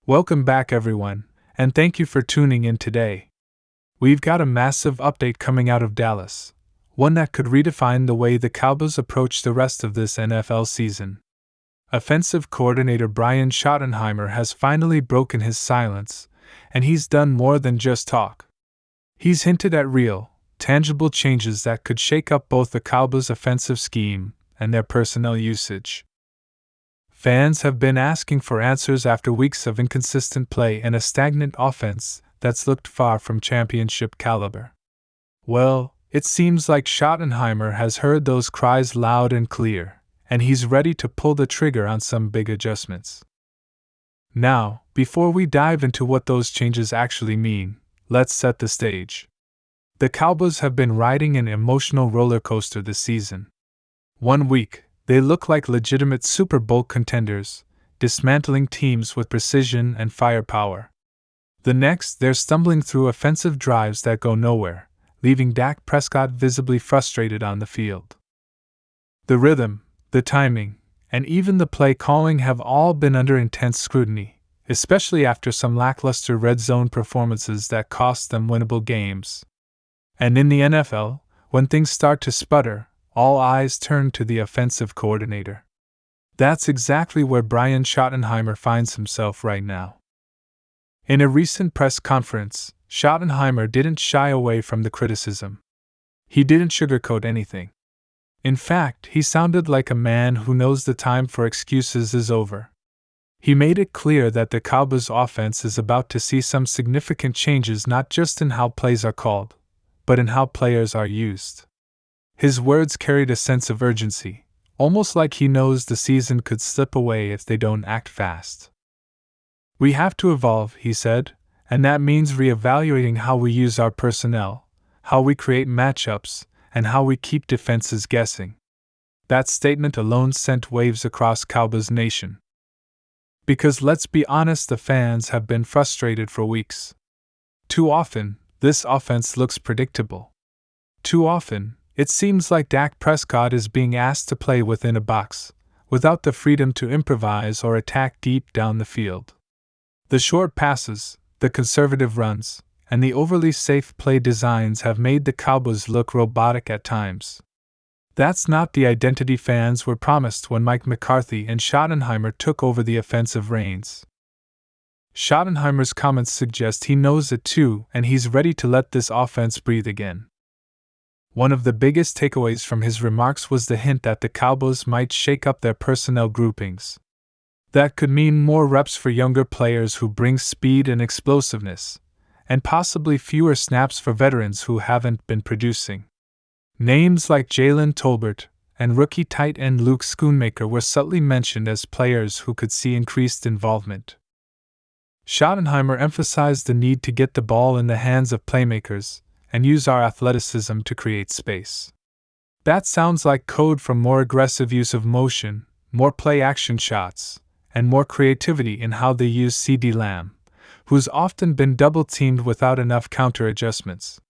Welcome back, everyone, and thank you for tuning in today. We've got a massive update coming out of Dallas, one that could redefine the way the Cowboys approach the rest of this NFL season. Offensive coordinator Brian Schottenheimer has finally broken his silence, and he's done more than just talk. He's hinted at real, tangible changes that could shake up both the Cowboys' offensive scheme and their personnel usage. Fans have been asking for answers after weeks of inconsistent play and a stagnant offense that's looked far from championship caliber. Well, it seems like Schottenheimer has heard those cries loud and clear, and he's ready to pull the trigger on some big adjustments. Now, before we dive into what those changes actually mean, let's set the stage. The Cowboys have been riding an emotional roller coaster this season. 1 week, they look like legitimate Super Bowl contenders, dismantling teams with precision and firepower. The next, they're stumbling through offensive drives that go nowhere, leaving Dak Prescott visibly frustrated on the field. The rhythm, the timing, and even the play calling have all been under intense scrutiny, especially after some lackluster red zone performances that cost them winnable games. And in the NFL, when things start to sputter, all eyes turn to the offensive coordinator. That's exactly where Brian Schottenheimer finds himself right now. In a recent press conference, Schottenheimer didn't shy away from the criticism. He didn't sugarcoat anything. In fact, he sounded like a man who knows the time for excuses is over. He made it clear that the Cowboys' offense is about to see some significant changes not just in how plays are called, but in how players are used. His words carried a sense of urgency, almost like he knows the season could slip away if they don't act fast. We have to evolve, he said, and that means reevaluating how we use our personnel, how we create matchups, and how we keep defenses guessing. That statement alone sent waves across Cowboys Nation. Because let's be honest, the fans have been frustrated for weeks. Too often, this offense looks predictable. Too often, it seems like Dak Prescott is being asked to play within a box, without the freedom to improvise or attack deep down the field. The short passes, the conservative runs, and the overly safe play designs have made the Cowboys look robotic at times. That's not the identity fans were promised when Mike McCarthy and Schottenheimer took over the offensive reins. Schottenheimer's comments suggest he knows it too, and he's ready to let this offense breathe again. One of the biggest takeaways from his remarks was the hint that the Cowboys might shake up their personnel groupings. That could mean more reps for younger players who bring speed and explosiveness, and possibly fewer snaps for veterans who haven't been producing. Names like Jalen Tolbert and rookie tight end Luke Schoonmaker were subtly mentioned as players who could see increased involvement. Schottenheimer emphasized the need to get the ball in the hands of playmakers and use our athleticism to create space. That sounds like code for more aggressive use of motion, more play-action shots, and more creativity in how they use CeeDee Lamb, who's often been double-teamed without enough counter-adjustments.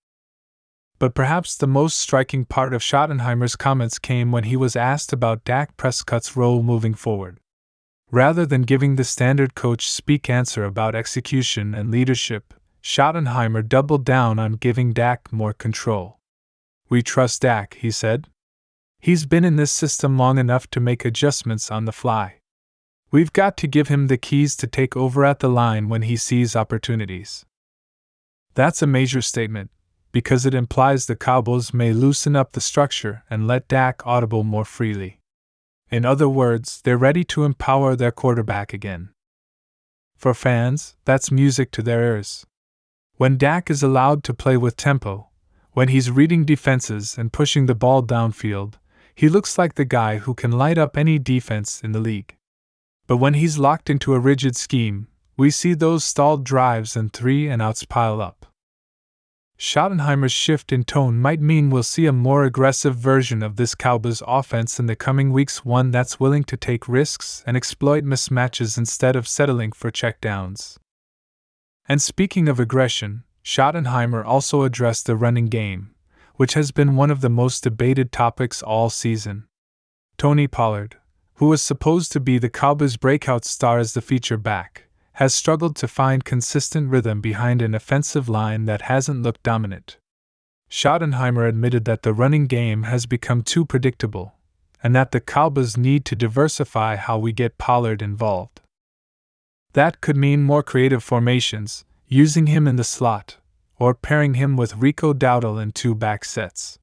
But perhaps the most striking part of Schottenheimer's comments came when he was asked about Dak Prescott's role moving forward. Rather than giving the standard coach-speak answer about execution and leadership, Schottenheimer doubled down on giving Dak more control. "We trust Dak," he said. "He's been in this system long enough to make adjustments on the fly. We've got to give him the keys to take over at the line when he sees opportunities." That's a major statement, because it implies the Cowboys may loosen up the structure and let Dak audible more freely. In other words, they're ready to empower their quarterback again. For fans, that's music to their ears. When Dak is allowed to play with tempo, when he's reading defenses and pushing the ball downfield, he looks like the guy who can light up any defense in the league. But when he's locked into a rigid scheme, we see those stalled drives and 3-and-outs pile up. Schottenheimer's shift in tone might mean we'll see a more aggressive version of this Cowboys offense in the coming weeks, one that's willing to take risks and exploit mismatches instead of settling for checkdowns. And speaking of aggression, Schottenheimer also addressed the running game, which has been one of the most debated topics all season. Tony Pollard, who was supposed to be the Cowboys' breakout star as the feature back, has struggled to find consistent rhythm behind an offensive line that hasn't looked dominant. Schottenheimer admitted that the running game has become too predictable, and that the Cowboys need to diversify how we get Pollard involved. That could mean more creative formations, using him in the slot, or pairing him with Rico Dowdle in two back sets.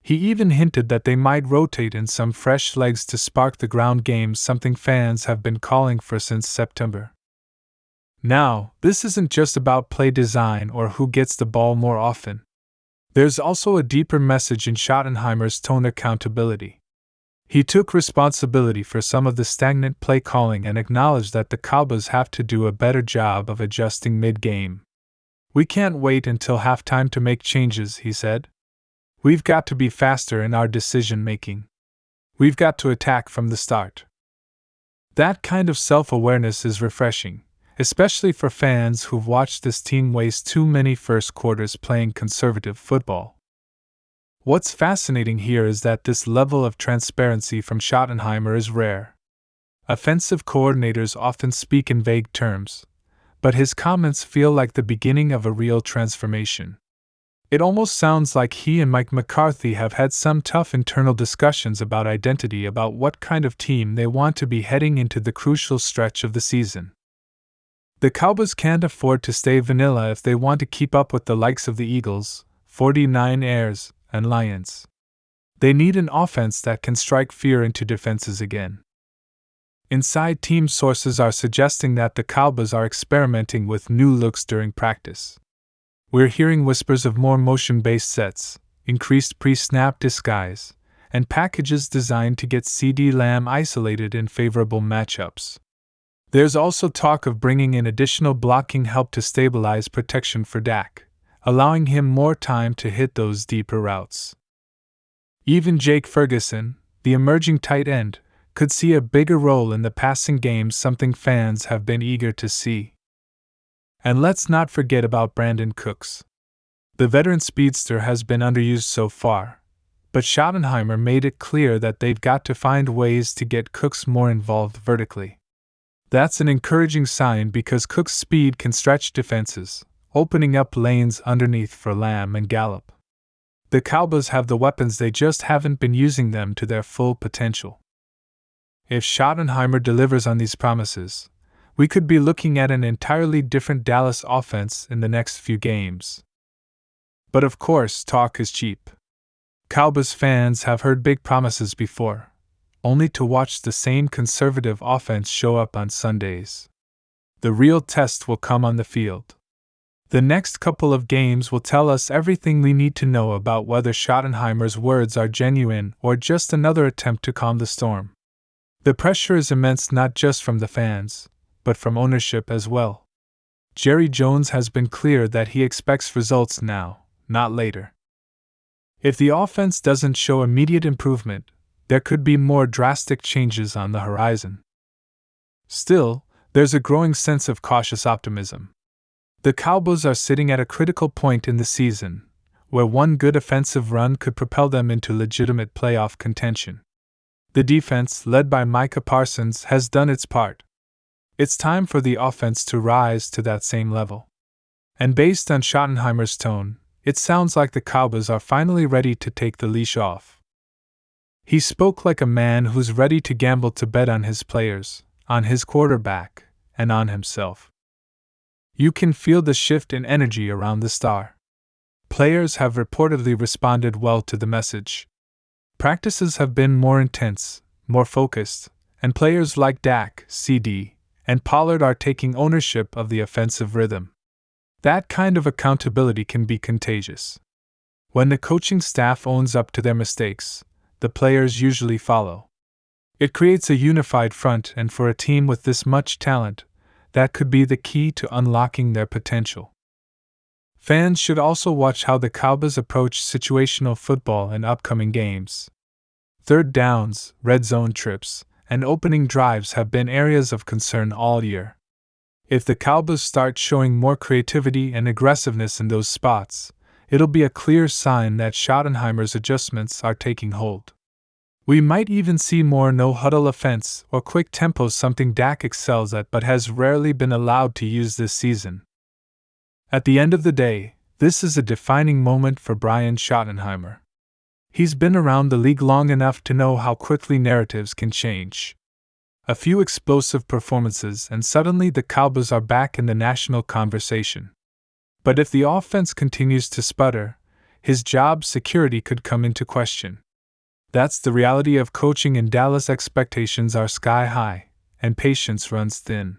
He even hinted that they might rotate in some fresh legs to spark the ground game, something fans have been calling for since September. Now, this isn't just about play design or who gets the ball more often. There's also a deeper message in Schottenheimer's tone: accountability. He took responsibility for some of the stagnant play calling and acknowledged that the Cowboys have to do a better job of adjusting mid-game. "We can't wait until halftime to make changes," he said. "We've got to be faster in our decision-making. We've got to attack from the start." That kind of self-awareness is refreshing, especially for fans who've watched this team waste too many first quarters playing conservative football. What's fascinating here is that this level of transparency from Schottenheimer is rare. Offensive coordinators often speak in vague terms, but his comments feel like the beginning of a real transformation. It almost sounds like he and Mike McCarthy have had some tough internal discussions about identity, about what kind of team they want to be heading into the crucial stretch of the season. The Cowboys can't afford to stay vanilla if they want to keep up with the likes of the Eagles, 49ers, and Lions. They need an offense that can strike fear into defenses again. Inside team sources are suggesting that the Cowboys are experimenting with new looks during practice. We're hearing whispers of more motion-based sets, increased pre-snap disguise, and packages designed to get CeeDee Lamb isolated in favorable matchups. There's also talk of bringing in additional blocking help to stabilize protection for Dak, allowing him more time to hit those deeper routes. Even Jake Ferguson, the emerging tight end, could see a bigger role in the passing game, something fans have been eager to see. And let's not forget about Brandin Cooks. The veteran speedster has been underused so far, but Schottenheimer made it clear that they've got to find ways to get Cooks more involved vertically. That's an encouraging sign because Cooks' speed can stretch defenses, opening up lanes underneath for Lamb and Gallup. The Cowboys have the weapons, they just haven't been using them to their full potential. If Schottenheimer delivers on these promises, we could be looking at an entirely different Dallas offense in the next few games. But of course, talk is cheap. Cowboys fans have heard big promises before, only to watch the same conservative offense show up on Sundays. The real test will come on the field. The next couple of games will tell us everything we need to know about whether Schottenheimer's words are genuine or just another attempt to calm the storm. The pressure is immense, not just from the fans, but from ownership as well. Jerry Jones has been clear that he expects results now, not later. If the offense doesn't show immediate improvement, there could be more drastic changes on the horizon. Still, there's a growing sense of cautious optimism. The Cowboys are sitting at a critical point in the season, where one good offensive run could propel them into legitimate playoff contention. The defense, led by Micah Parsons, has done its part. It's time for the offense to rise to that same level. And based on Schottenheimer's tone, it sounds like the Cowboys are finally ready to take the leash off. He spoke like a man who's ready to gamble, to bet on his players, on his quarterback, and on himself. You can feel the shift in energy around the star. Players have reportedly responded well to the message. Practices have been more intense, more focused, and players like Dak, CeeDee, and Pollard are taking ownership of the offensive rhythm. That kind of accountability can be contagious. When the coaching staff owns up to their mistakes, the players usually follow. It creates a unified front, and for a team with this much talent, that could be the key to unlocking their potential. Fans should also watch how the Cowboys approach situational football in upcoming games. Third downs, red zone trips, and opening drives have been areas of concern all year. If the Cowboys start showing more creativity and aggressiveness in those spots, it'll be a clear sign that Schottenheimer's adjustments are taking hold. We might even see more no-huddle offense or quick tempo, something Dak excels at but has rarely been allowed to use this season. At the end of the day, this is a defining moment for Brian Schottenheimer. He's been around the league long enough to know how quickly narratives can change. A few explosive performances and suddenly the Cowboys are back in the national conversation. But if the offense continues to sputter, his job security could come into question. That's the reality of coaching in Dallas. Expectations are sky high, and patience runs thin.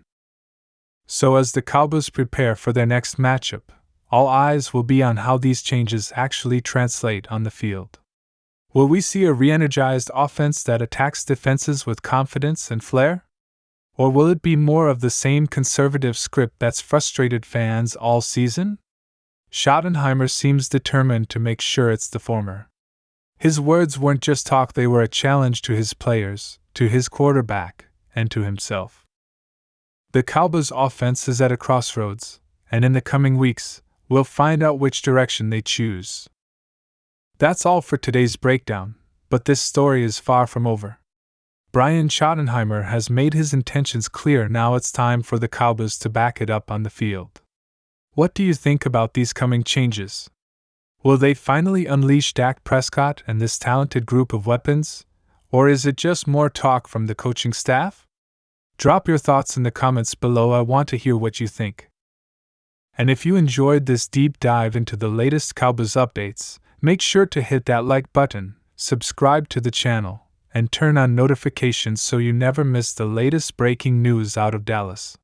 So as the Cowboys prepare for their next matchup, all eyes will be on how these changes actually translate on the field. Will we see a re-energized offense that attacks defenses with confidence and flair? Or will it be more of the same conservative script that's frustrated fans all season? Schottenheimer seems determined to make sure it's the former. His words weren't just talk, they were a challenge to his players, to his quarterback, and to himself. The Cowboys' offense is at a crossroads, and in the coming weeks, we'll find out which direction they choose. That's all for today's breakdown, but this story is far from over. Brian Schottenheimer has made his intentions clear. Now it's time for the Cowboys to back it up on the field. What do you think about these coming changes? Will they finally unleash Dak Prescott and this talented group of weapons? Or is it just more talk from the coaching staff? Drop your thoughts in the comments below. I want to hear what you think. And if you enjoyed this deep dive into the latest Cowboys updates, make sure to hit that like button, subscribe to the channel, and turn on notifications so you never miss the latest breaking news out of Dallas.